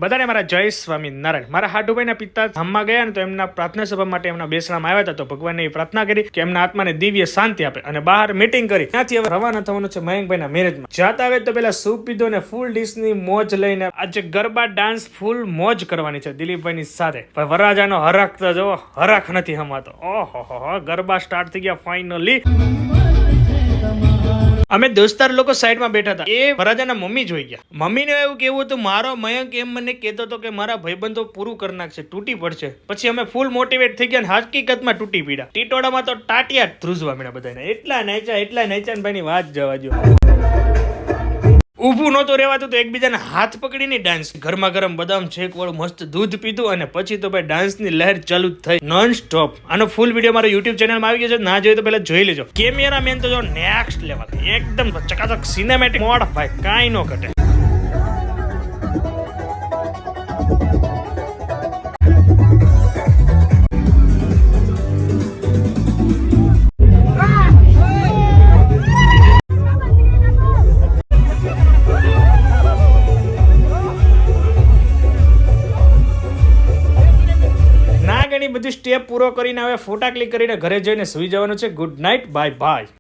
બધાને મારા જય સ્વામિનારાયણ. મારા હાડુભાઈના પિતા ધામમાં ગયા ને તો એમના પ્રાર્થના સભા માટે એમના બેસણામાં આવ્યા હતા. તો ભગવાનને એ પ્રાર્થના કરી કે એમના આત્માને દિવ્ય શાંતિ આપે અને બહાર મીટિંગ કરી ત્યાંથી હવે રવાના થવાનું છે મયંકભાઈના મેરેજમાં. જાતા આવે તો પેલા સૂપ પીધો ને ફૂલ ડીશની મોજ લઈને આજે ગરબા ડાન્સ ફૂલ મોજ કરવાની છે દિલીપભાઈની સાથે. પણ વરરાજાનો હરખ તો જો હરખ નથી હમાતો. ઓહો ગરબા સ્ટાર્ટ થઈ ગયા ફાઇનલી. અમે દોસ્તાર લોકો સાઈડમાં બેઠા હતા. એ વરરાજાના મમ્મી જોઈ ગયા. મમ્મીને એવું કેવું હતું મારો મયંક એમ મને કહેતો હતો કે મારા ભાઈબંધો પૂરું કરી નાખશે, તૂટી પડશે. પછી અમે ફૂલ મોટિવેટ થઈ ગયા ને હકીકતમાં તૂટી પડ્યા. ટીટોડામાં તો ટાટિયા જ ધ્રુજવા મળ્યા બધાને. એટલા નાચ્યા ને ભાઈની વાત જવા દો. ઊભું નહોતું રહેવાતું તો એકબીજાને હાથ પકડીને ડાન્સ. ગરમા ગરમ બદામ શેક વાળું મસ્ત દૂધ પીધું અને પછી તો ભાઈ ડાન્સની લહેર ચાલુ થઈ નોન સ્ટોપ. આનો ફૂલ વિડીયો મારા યુટ્યુબ ચેનલમાં આવી ગયો છે. ના જોઈએ તો પહેલા જોઈ લેજો. કેમેરા મેન તો જો નેક્સ્ટ લેવલ, એકદમ ચકાચક સિનેમેટિક મોડ ભાઈ, કાંઈ નો ઘટે. બધી સ્ટેપ પૂરો કરીને હવે ફોટા ક્લિક કરીને ઘરે જઈને સુઈ જવાનું છે. Good night, bye bye.